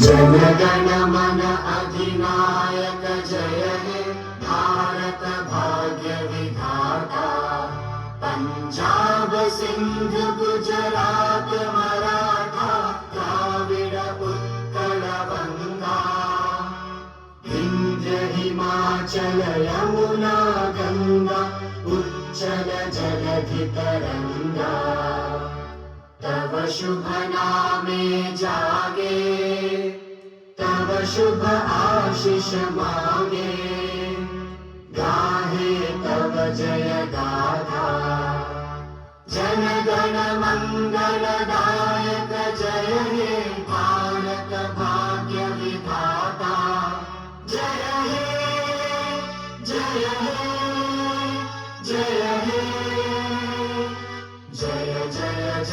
जनगण मन अधिनायक जय हे भारत भाग्य विधाता। पंजाब सिंध गुजरात मराठा द्राविड उत्कल गंगा। विंध्य हिमाचल यमुना गंगा उच्चल जलधि तरंगा। तव शुभ नामे जागे तव शुभ आशीष मांगे। गाहे तव जय गाथा जन गण मंगल दायक जय हे भारत भाग्य विधाता। जय हे जय हे जय हे जय जय